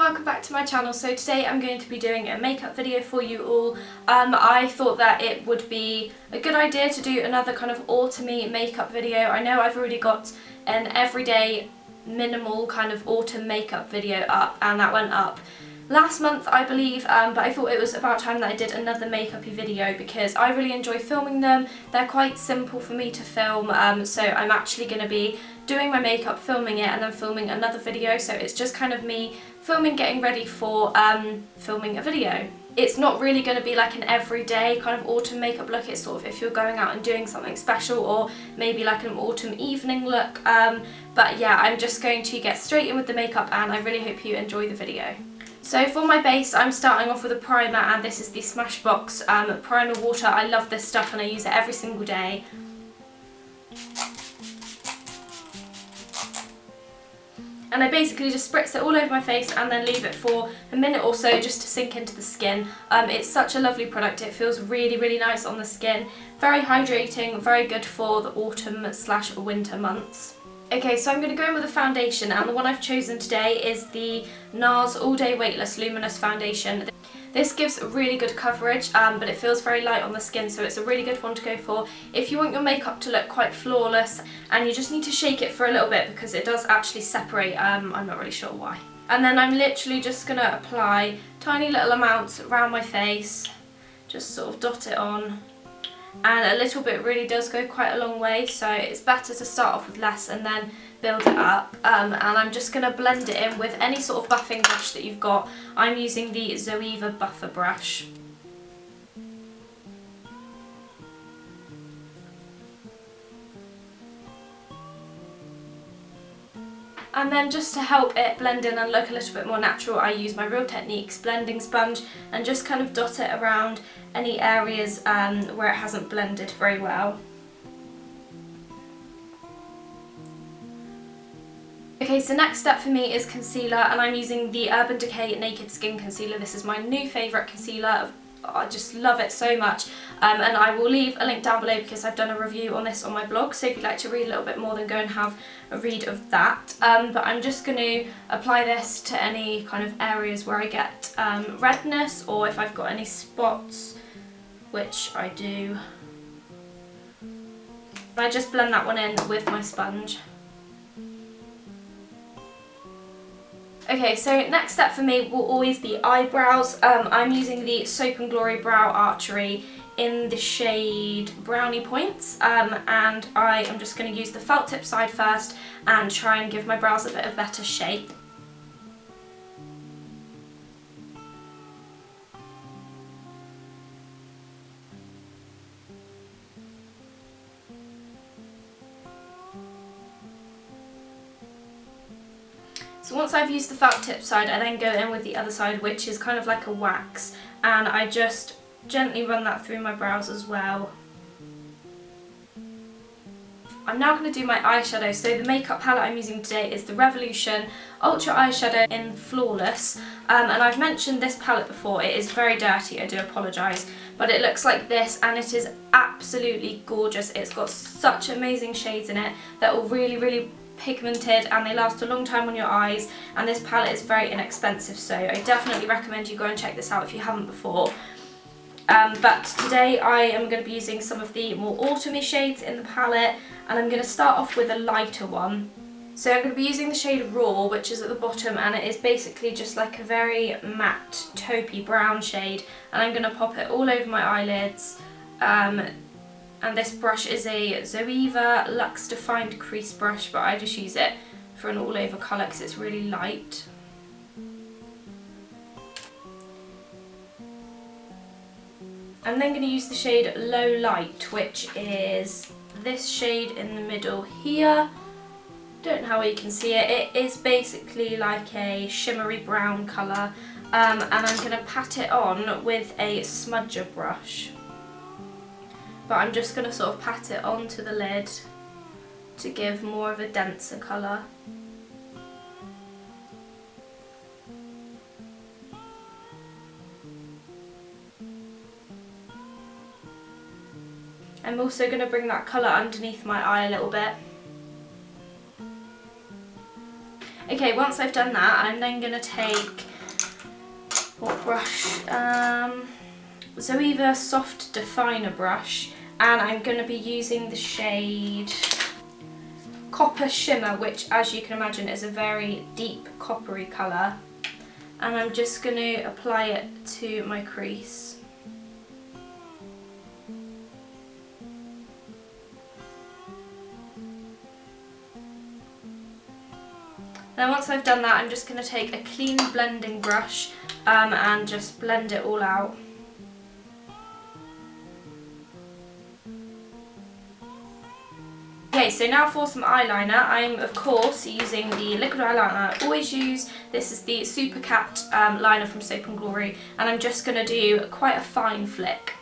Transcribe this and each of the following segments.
welcome back to my channel. So today I'm going to be doing a makeup video for you all. I thought that it would be a good idea to do another kind of autumny makeup video. I know I've already got an everyday minimal kind of autumn makeup video up, and that went up last month I believe, but I thought it was about time that I did another makeup-y video because I really enjoy filming them. They're quite simple for me to film, so I'm actually going to be doing my makeup, filming it, and then filming another video, so it's just kind of me filming, getting ready for filming a video. It's not really going to be like an everyday kind of autumn makeup look. It's sort of if you're going out and doing something special, or maybe like an autumn evening look, but yeah, I'm just going to get straight in with the makeup and I really hope you enjoy the video. So for my base, I'm starting off with a primer, and this is the Smashbox primer water. I love this stuff and I use it every single day. And I basically just spritz it all over my face and then leave it for a minute or so just to sink into the skin. It's such a lovely product. It feels really, really nice on the skin. Very hydrating, very good for the autumn/winter months. Okay, so I'm going to go in with a foundation, and the one I've chosen today is the Nars All Day Weightless Luminous Foundation. This gives really good coverage, but it feels very light on the skin, so it's a really good one to go for if you want your makeup to look quite flawless, and you just need to shake it for a little bit because it does actually separate. I'm not really sure why. And then I'm literally just going to apply tiny little amounts around my face, just sort of dot it on. And a little bit really does go quite a long way, so it's better to start off with less and then build it up. And I'm just going to blend it in with any sort of buffing brush that you've got. I'm using the Zoeva buffer brush. And then just to help it blend in and look a little bit more natural, I use my Real Techniques blending sponge and just kind of dot it around any areas where it hasn't blended very well. Okay, so next step for me is concealer, and I'm using the Urban Decay Naked Skin Concealer. This is my new favourite concealer. I just love it so much, and I will leave a link down below because I've done a review on this on my blog, so if you'd like to read a little bit more, then go and have a read of that. But I'm just going to apply this to any kind of areas where I get redness, or if I've got any spots, which I do. I just blend that one in with my sponge. Okay, so next step for me will always be eyebrows. I'm using the Soap&Glory Brow Archery in the shade Brownie Points, and I am just going to use the felt tip side first and try and give my brows a bit of better shape. So once I've used the felt tip side, I then go in with the other side, which is kind of like a wax, and I just gently run that through my brows as well. I'm now going to do my eyeshadow. So the makeup palette I'm using today is the Revolution Ultra Eyeshadow in Flawless, and I've mentioned this palette before. It is very dirty, I do apologise, but it looks like this and it is absolutely gorgeous. It's got such amazing shades in it that are really, really pigmented, and they last a long time on your eyes, and this palette is very inexpensive, so I definitely recommend you go and check this out if you haven't before. But today I am going to be using some of the more autumny shades in the palette, and I'm going to start off with a lighter one. So I'm going to be using the shade Raw, which is at the bottom, and it is basically just like a very matte taupey brown shade, and I'm going to pop it all over my eyelids. And this brush is a Zoeva Luxe Defined Crease brush, but I just use it for an all-over colour because it's really light. I'm then going to use the shade Low Light, which is this shade in the middle here. Don't know how you can see it. It is basically like a shimmery brown colour, and I'm going to pat it on with a smudger brush. But I'm just going to sort of pat it onto the lid to give more of a denser colour. I'm also going to bring that colour underneath my eye a little bit. Okay, once I've done that, I'm then going to take What brush? Zoeva Soft Definer brush, and I'm going to be using the shade Copper Shimmer, which, as you can imagine, is a very deep coppery colour, and I'm just going to apply it to my crease. Then once I've done that, I'm just going to take a clean blending brush and just blend it all out. Okay, so now for some eyeliner. I'm of course using the liquid eyeliner I always use. This is the Supercat liner from Soap&Glory, and I'm just going to do quite a fine flick.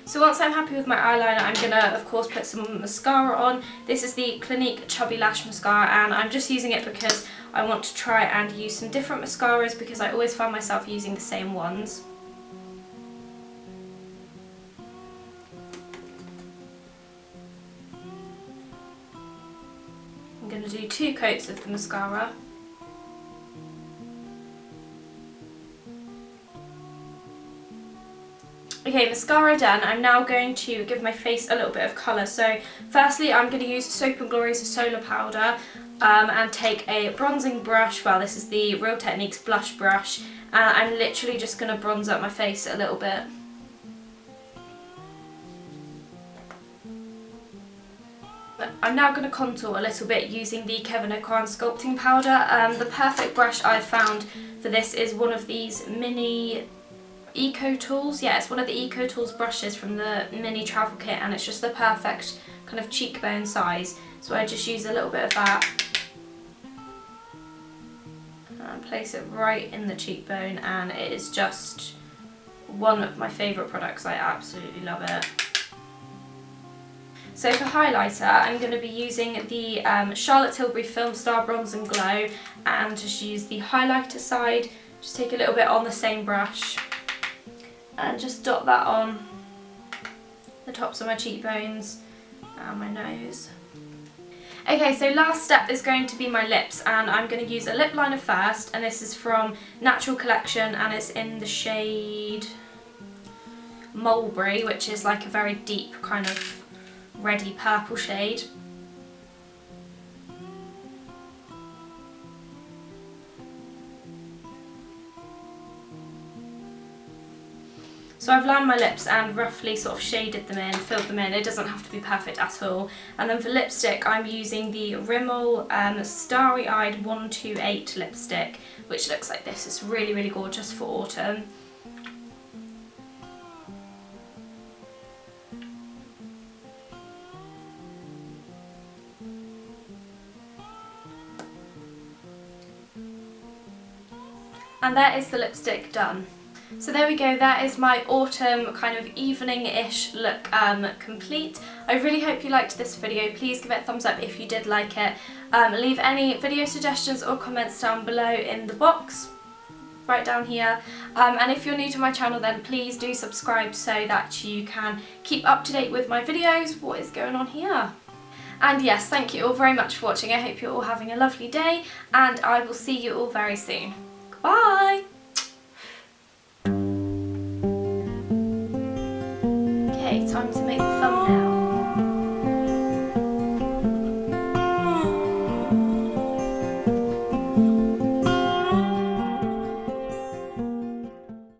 So once I'm happy with my eyeliner, I'm going to of course put some mascara on. This is the Clinique Chubby Lash Mascara, and I'm just using it because I want to try and use some different mascaras because I always find myself using the same ones. I'm going to do 2 coats of the mascara. Okay, mascara done. I'm now going to give my face a little bit of colour. So firstly, I'm going to use Soap&Glory's Solar Powder and take a bronzing brush. Well, this is the Real Techniques blush brush. I'm literally just going to bronze up my face a little bit. I'm now going to contour a little bit using the Kevyn Aucoin Sculpting Powder. The perfect brush I've found for this is one of these mini Eco Tools. Yeah, it's one of the Eco Tools brushes from the mini travel kit, and it's just the perfect kind of cheekbone size. So I just use a little bit of that and place it right in the cheekbone, and it is just one of my favourite products. I absolutely love it. So for highlighter, I'm going to be using the Charlotte Tilbury Filmstar Bronze and Glow, and just use the highlighter side. Just take a little bit on the same brush and just dot that on the tops of my cheekbones and my nose. Okay, so last step is going to be my lips, and I'm going to use a lip liner first, and this is from Natural Collection, and it's in the shade Mulberry, which is like a very deep kind of reddy purple shade. So I've lined my lips and roughly sort of shaded them in, filled them in. It doesn't have to be perfect at all. And then for lipstick, I'm using the Rimmel Starry Eyed 128 lipstick, which looks like this. It's really, really gorgeous for autumn. And there is the lipstick done. So there we go, that is my autumn kind of evening-ish look complete. I really hope you liked this video. Please give it a thumbs up if you did like it. Leave any video suggestions or comments down below in the box, right down here. And if you're new to my channel, then please do subscribe so that you can keep up to date with my videos, what is going on here. And yes, thank you all very much for watching. I hope you're all having a lovely day, and I will see you all very soon. Goodbye! Time to make